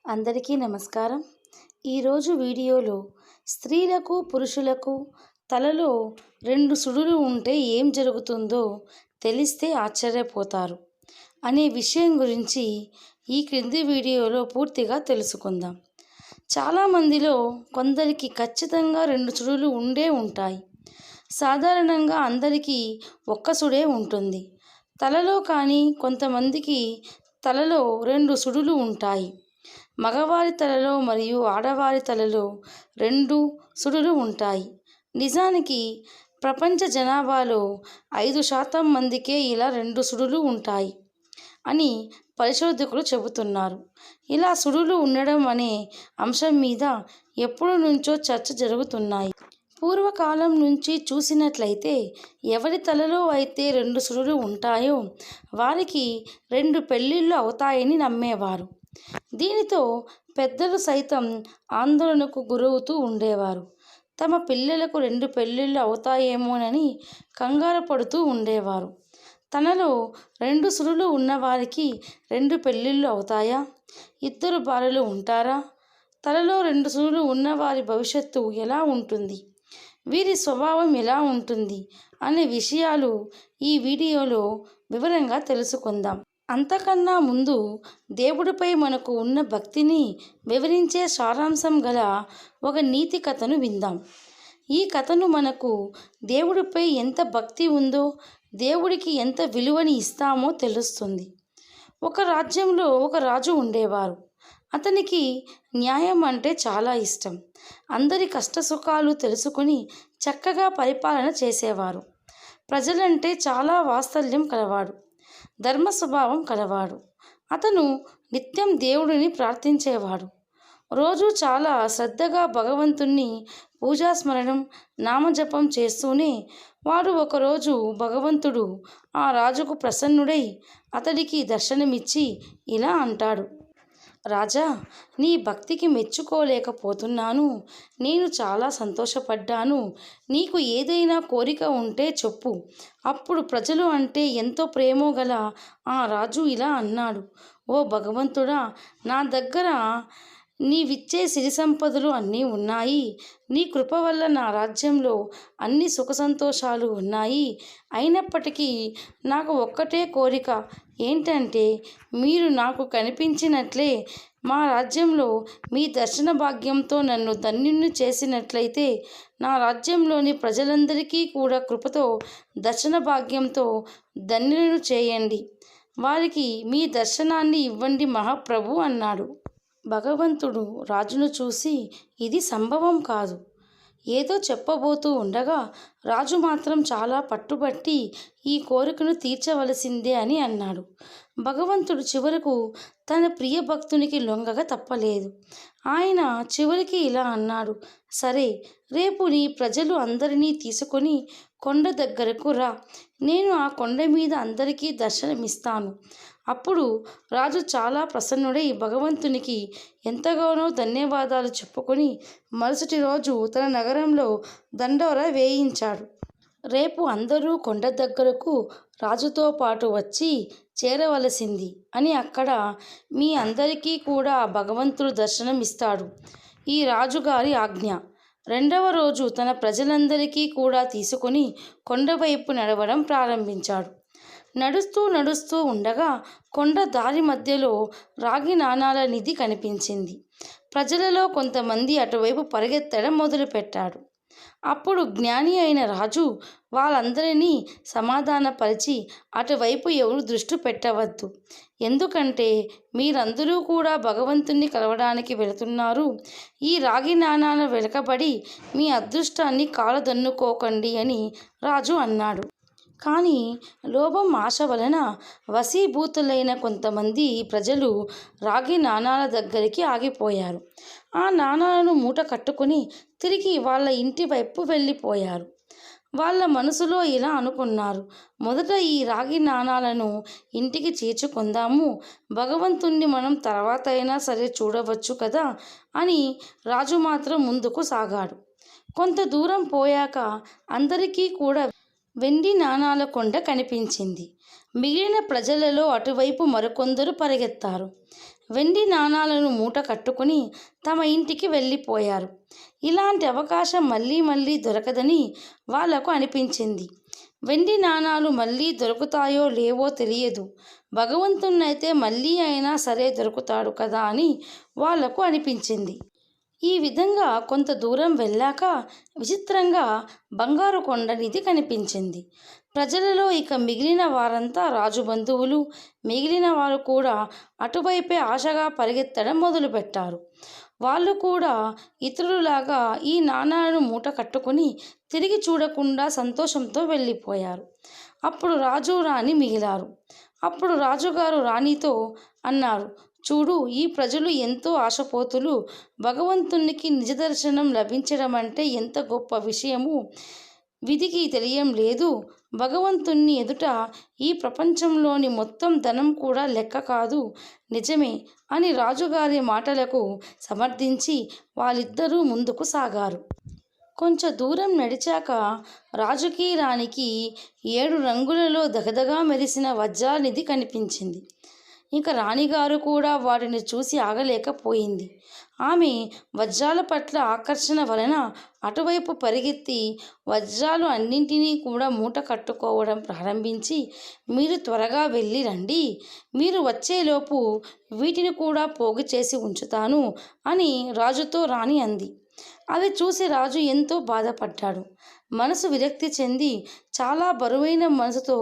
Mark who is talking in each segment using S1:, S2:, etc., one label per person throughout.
S1: అందరికీ నమస్కారం. ఈరోజు వీడియోలో స్త్రీలకు పురుషులకు తలలో 2 సుడులు ఉంటే ఏం జరుగుతుందో తెలిస్తే ఆశ్చర్యపోతారు అనే విషయం గురించి ఈ క్రింది వీడియోలో పూర్తిగా తెలుసుకుందాం. చాలామందిలో కొందరికి ఖచ్చితంగా 2 సుడులు ఉండే ఉంటాయి. సాధారణంగా అందరికీ ఒక్క సుడే ఉంటుంది. తలలో కానీ కొంతమందికి తలలో 2 సుడులు ఉంటాయి. మగవారి తలలో మరియు ఆడవారి తలలో 2 సుడులు ఉంటాయి. నిజానికి ప్రపంచ జనాభాలో 5% మందికే ఇలా 2 సుడులు ఉంటాయి అని పరిశోధకులు చెబుతున్నారు. ఇలా సుడులు ఉండడం అనే అంశం మీద ఎప్పటి నుంచో చర్చ జరుగుతున్నాయి. పూర్వకాలం నుంచి చూసినట్లయితే ఎవరి తలలో అయితే 2 సుడులు ఉంటాయో వారికి 2 పెళ్ళిళ్ళు అవుతాయని నమ్మేవారు. దీనితో పెద్దలు సైతం ఆందోళనకు గురవుతూ ఉండేవారు. తమ పిల్లలకు 2 పెళ్ళిళ్ళు అవుతాయేమోనని కంగారు పడుతూ ఉండేవారు. తనలో 2 సుడులు ఉన్నవారికి 2 పెళ్ళిళ్ళు అవుతాయా? 2 భార్యలు ఉంటారా? తలలో 2 సుడులు ఉన్నవారి భవిష్యత్తు ఎలా ఉంటుంది? వీరి స్వభావం ఎలా ఉంటుంది అనే విషయాలు ఈ వీడియోలో వివరంగా తెలుసుకుందాం. అంతకన్నా ముందు దేవుడిపై మనకు ఉన్న భక్తిని వివరించే సారాంశం గల ఒక నీతి కథను విందాం. ఈ కథను మనకు దేవుడిపై ఎంత భక్తి ఉందో, దేవుడికి ఎంత విలువని ఇస్తామో తెలుస్తుంది. ఒక రాజ్యంలో ఒక రాజు ఉండేవారు. అతనికి న్యాయం అంటే చాలా ఇష్టం. అందరి కష్టసుఖాలు తెలుసుకుని చక్కగా పరిపాలన చేసేవారు. ప్రజలంటే చాలా వాత్సల్యం కలవాడు. ధర్మ స్వభావం కలవాడు. అతను నిత్యం దేవుడిని ప్రార్థించేవాడు. రోజు చాలా శ్రద్ధగా భగవంతుణ్ణి పూజాస్మరణం నామజపం చేస్తూనే వాడు ఒకరోజు భగవంతుడు ఆ రాజుకు ప్రసన్నుడై అతడికి దర్శనమిచ్చి ఇలా అంటాడు: రాజా, నీ భక్తికి మెచ్చుకోలేకపోతున్నాను. నేను చాలా సంతోషపడ్డాను. నీకు ఏదైనా కోరిక ఉంటే చెప్పు. అప్పుడు ప్రజలు అంటే ఎంతో ప్రేమో గల ఆ రాజు ఇలా అన్నాడు: ఓ భగవంతుడా, నా దగ్గర నీవిచ్చే సిరి సంపదలు అన్నీ ఉన్నాయి. నీ కృప వల్ల నా రాజ్యంలో అన్ని సుఖ సంతోషాలు ఉన్నాయి. అయినప్పటికీ నాకు ఒక్కటే కోరిక ఏంటంటే, మీరు నాకు కనిపించినట్లే మా రాజ్యంలో మీ దర్శన భాగ్యంతో నన్ను ధన్యుణ్ణి చేసినట్లయితే నా రాజ్యంలోని ప్రజలందరికీ కూడా కృపతో దర్శన భాగ్యంతో ధన్యులను చేయండి. వారికి మీ దర్శనాన్ని ఇవ్వండి మహాప్రభు అన్నాడు. భగవంతుడు రాజును చూసి ఇది సంభవం కాదు ఏదో చెప్పబోతూ ఉండగా రాజు మాత్రం చాలా పట్టుబట్టి ఈ కోరికను తీర్చవలసిందే అని అన్నాడు. భగవంతుడు చివరకు తన ప్రియ భక్తునికి లొంగగా తప్పలేదు. ఆయన చివరికి ఇలా అన్నాడు: సరే, రేపు నీ ప్రజలు అందరినీ తీసుకొని కొండ దగ్గరకు రా. నేను ఆ కొండ మీద అందరికీ దర్శనమిస్తాను. అప్పుడు రాజు చాలా ప్రసన్నుడై భగవంతునికి ఎంతగానో ధన్యవాదాలు చెప్పుకొని మరుసటి రోజు తన నగరంలో దండోరా వేయించాడు. రేపు అందరూ కొండ దగ్గరకు రాజుతో పాటు వచ్చి చేరవలసింది అని అక్కడ మీ అందరికీ కూడా భగవంతుడు దర్శనం ఇస్తాడు. ఈ రాజుగారి ఆజ్ఞ. 2వ రోజు తన ప్రజలందరికీ కూడా తీసుకొని కొండవైపు నడవడం ప్రారంభించాడు. నడుస్తూ ఉండగా కొండ దారి మధ్యలో రాగి నాణాల నిధి కనిపించింది. ప్రజలలో కొంతమంది అటువైపు పరిగెత్తడం మొదలుపెట్టాడు. అప్పుడు జ్ఞాని అయిన రాజు వాళ్ళందరినీ సమాధానపరిచి, అటువైపు ఎవరు దృష్టి పెట్టవద్దు. ఎందుకంటే మీరందరూ కూడా భగవంతుణ్ణి కలవడానికి వెళుతున్నారు. ఈ రాగి నాణాల వెనుకబడి మీ అదృష్టాన్ని కాలదన్నుకోకండి అని రాజు అన్నాడు. కానీ లోభం, ఆశ వలన వశీభూతులైన కొంతమంది ప్రజలు రాగి నాణాల దగ్గరికి ఆగిపోయారు. ఆ నాణాలను మూట కట్టుకుని తిరిగి వాళ్ళ ఇంటి వైపు వెళ్ళిపోయారు. వాళ్ళ మనసులో ఇలా అనుకున్నారు: మొదట ఈ రాగి నాణాలను ఇంటికి చేర్చుకుందాము. భగవంతుణ్ణి మనం తర్వాత అయినా సరే చూడవచ్చు కదా అని రాజు మాత్రం ముందుకు సాగాడు. కొంత దూరం పోయాక అందరికీ కూడా వెండి నాణాల కొండ కనిపించింది. మిగిలిన ప్రజలలో అటువైపు మరికొందరు పరిగెత్తారు. వెండి నాణాలను మూట కట్టుకుని తమ ఇంటికి వెళ్ళిపోయారు. ఇలాంటి అవకాశం మళ్ళీ మళ్ళీ దొరకదని వాళ్లకు అనిపించింది. వెండి నాణాలు మళ్ళీ దొరుకుతాయో లేవో తెలియదు, భగవంతున్నైతే మళ్ళీ అయినా సరే దొరుకుతాడు కదా అని వాళ్లకు అనిపించింది. ఈ విధంగా కొంత దూరం వెళ్ళాక విచిత్రంగా బంగారు కొండ నిధి కనిపించింది. ప్రజలలో ఇక మిగిలిన వారంతా రాజు బంధువులు, మిగిలిన వారు కూడా అటువైపే ఆశగా పరిగెత్తడం మొదలుపెట్టారు. వాళ్ళు కూడా ఇతరులాగా ఈ నాణాలను మూట కట్టుకుని తిరిగి చూడకుండా సంతోషంతో వెళ్ళిపోయారు. అప్పుడు రాజు రాణి మిగిలారు. అప్పుడు రాజుగారు రాణితో అన్నారు, చూడు, ఈ ప్రజలు ఎంతో ఆశపోతులు. భగవంతునికి నిజదర్శనం లభించడం అంటే ఎంత గొప్ప విషయము విధికి తెలియం లేదు. భగవంతుని ఎదుట ఈ ప్రపంచంలోని మొత్తం ధనం కూడా లెక్క కాదు. నిజమే అని రాజుగారి మాటలకు సమర్థించి వాళ్ళిద్దరూ ముందుకు సాగారు. కొంచెం దూరం నడిచాక రాజుకి రాణికి 7 రంగులలో దగదగా మెరిసిన వజ్రాల నిధి కనిపించింది. ఇక రాణిగారు కూడా వాటిని చూసి ఆగలేకపోయింది. ఆమె వజ్రాల పట్ల ఆకర్షణ వలన అటువైపు పరిగెత్తి వజ్రాలు అన్నింటినీ కూడా మూట కట్టుకోవడం ప్రారంభించి, మీరు త్వరగా వెళ్ళి రండి, మీరు వచ్చేలోపు వీటిని కూడా పోగు చేసి ఉంచుతాను అని రాజుతో రాణి అంది. అది చూసి రాజు ఎంతో బాధపడ్డాడు. మనసు విరక్తి చెంది చాలా బరువైన మనసుతో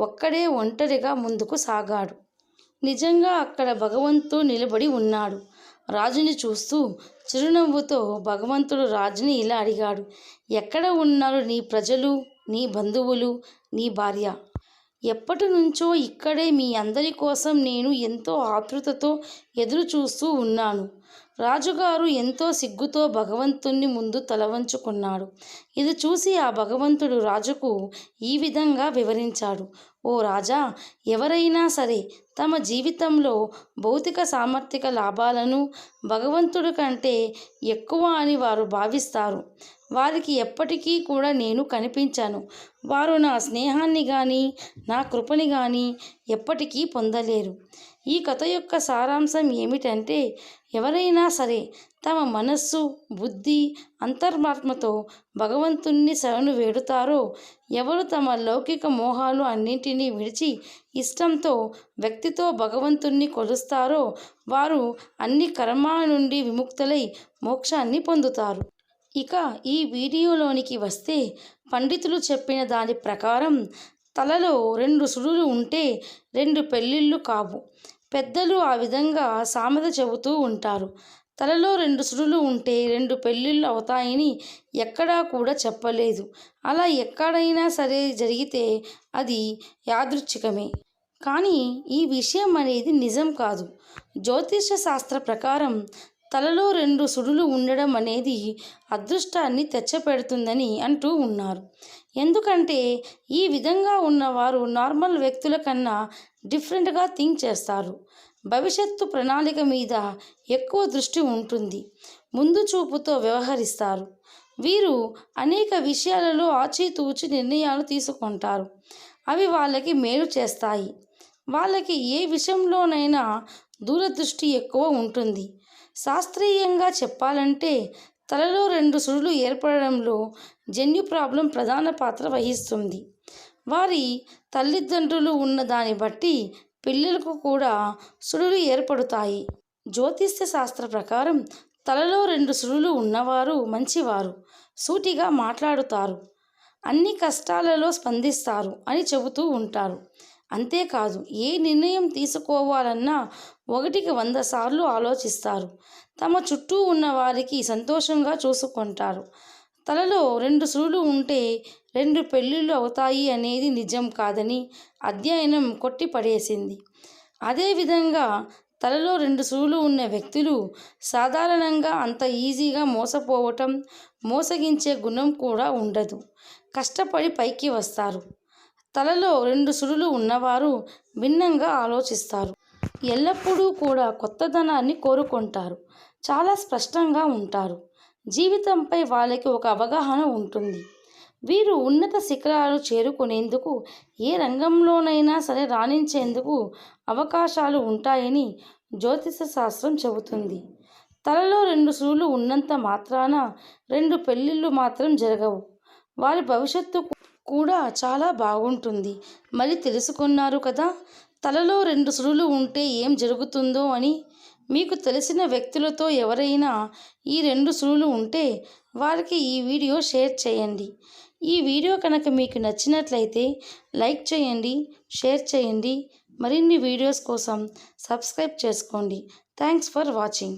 S1: ఒక్కడే ఒంటరిగా ముందుకు సాగాడు. నిజంగా అక్కడ భగవంతుడు నిలబడి ఉన్నాడు. రాజుని చూస్తూ చిరునవ్వుతో భగవంతుడు రాజుని ఇలా అడిగాడు, ఎక్కడ ఉన్నారు నీ ప్రజలు, నీ బంధువులు, నీ భార్య? ఎప్పటి నుంచో ఇక్కడే మీ అందరి కోసం నేను ఎంతో ఆతృతతో ఎదురు చూస్తూ ఉన్నాను. రాజుగారు ఎంతో సిగ్గుతో భగవంతుని ముందు తలవంచుకున్నాడు. ఇది చూసి ఆ భగవంతుడు రాజుకు ఈ విధంగా వివరించాడు, ఓ రాజా, ఎవరైనా సరే తమ జీవితంలో భౌతిక సామర్థిక లాభాలను భగవంతుడి కంటే ఎక్కువ అని వారు భావిస్తారు. వారికి ఎప్పటికీ కూడా నేను కనిపించాను. వారు నా స్నేహాన్ని కానీ నా కృపని కానీ ఎప్పటికీ పొందలేరు. ఈ కథ యొక్క సారాంశం ఏమిటంటే, ఎవరైనా సరే తమ మనస్సు, బుద్ధి, అంతర్మాత్మతో భగవంతుణ్ణి శరణు వేడుతారో, ఎవరు తమ లౌకిక మోహాలు అన్నింటినీ విడిచి ఇష్టంతో వ్యక్తితో భగవంతుణ్ణి కొలుస్తారో వారు అన్ని కర్మాల నుండి విముక్తులై మోక్షాన్ని పొందుతారు. ఇక ఈ వీడియోలోనికి వస్తే, పండితులు చెప్పిన దాని ప్రకారం తలలో 2 సుడులు ఉంటే 2 పెళ్ళిళ్ళు కావు. పెద్దలు ఆ విధంగా సామెత చెబుతూ ఉంటారు. తలలో 2 సుడులు ఉంటే 2 పెళ్ళిళ్ళు అవుతాయని ఎక్కడా కూడా చెప్పలేదు. అలా ఎక్కడైనా సరే జరిగితే అది యాదృచ్ఛికమే. కానీ ఈ విషయం అనేది నిజం కాదు. జ్యోతిష శాస్త్ర ప్రకారం తలలో 2 సుడులు ఉండడం అనేది అదృష్టాన్ని తెచ్చిపెడుతుందని అంటూ ఉన్నారు. ఎందుకంటే ఈ విధంగా ఉన్నవారు నార్మల్ వ్యక్తుల కన్నా డిఫరెంట్గా థింక్ చేస్తారు. భవిష్యత్తు ప్రణాళిక మీద ఎక్కువ దృష్టి ఉంటుంది. ముందు చూపుతో వ్యవహరిస్తారు. వీరు అనేక విషయాలలో ఆచితూచి నిర్ణయాలు తీసుకుంటారు. అవి వాళ్ళకి మేలు చేస్తాయి. వాళ్ళకి ఏ విషయంలోనైనా దూరదృష్టి ఎక్కువ ఉంటుంది. శాస్త్రీయంగా చెప్పాలంటే తలలో 2 సుడులు ఏర్పడడంలో జన్యు ప్రాబ్లం ప్రధాన పాత్ర వహిస్తుంది. వారి తల్లిదండ్రులు ఉన్న దాన్ని బట్టి పిల్లలకు కూడా సుడులు ఏర్పడతాయి. జ్యోతిష్య శాస్త్ర ప్రకారం తలలో 2 సుడులు ఉన్నవారు మంచివారు, సూటిగా మాట్లాడుతారు, అన్ని కష్టాలలో స్పందిస్తారు అని చెబుతూ ఉంటారు. అంతేకాదు, ఏ నిర్ణయం తీసుకోవాలన్నా 1కి 100 సార్లు ఆలోచిస్తారు. తమ చుట్టూ ఉన్న వారికి సంతోషంగా చూసుకుంటారు. తలలో 2 సుడులు ఉంటే 2 పెళ్ళిళ్ళు అవుతాయి అనేది నిజం కాదని అధ్యయనం కొట్టిపడేసింది. అదేవిధంగా తలలో 2 సుడులు ఉన్న వ్యక్తులు సాధారణంగా అంత ఈజీగా మోసపోవటం, మోసగించే గుణం కూడా ఉండదు. కష్టపడి పైకి వస్తారు. తలలో 2 సుడులు ఉన్నవారు భిన్నంగా ఆలోచిస్తారు. ఎల్లప్పుడూ కూడా కొత్తదనాన్ని కోరుకుంటారు. చాలా స్పష్టంగా ఉంటారు. జీవితంపై వాళ్ళకి ఒక అవగాహన ఉంటుంది. వీరు ఉన్నత శిఖరాలు చేరుకునేందుకు, ఏ రంగంలోనైనా సరే రాణించేందుకు అవకాశాలు ఉంటాయని జ్యోతిష శాస్త్రం చెబుతుంది. తలలో 2 సుడులు ఉన్నంత మాత్రాన 2 పెళ్ళిళ్ళు మాత్రం జరగవు. వారి భవిష్యత్తు కూడా చాలా బాగుంటుంది. మరి తెలుసుకున్నారు కదా తలలో 2 సుడులు ఉంటే ఏం జరుగుతుందో అని. మీకు తెలిసిన వ్యక్తులతో ఎవరైనా ఈ 2 సుడులు ఉంటే వారికి ఈ వీడియో షేర్ చేయండి. ఈ వీడియో కనుక మీకు నచ్చినట్లయితే లైక్ చేయండి, షేర్ చేయండి. మరిన్ని వీడియోస్ కోసం సబ్స్క్రైబ్ చేసుకోండి. Thanks for watching.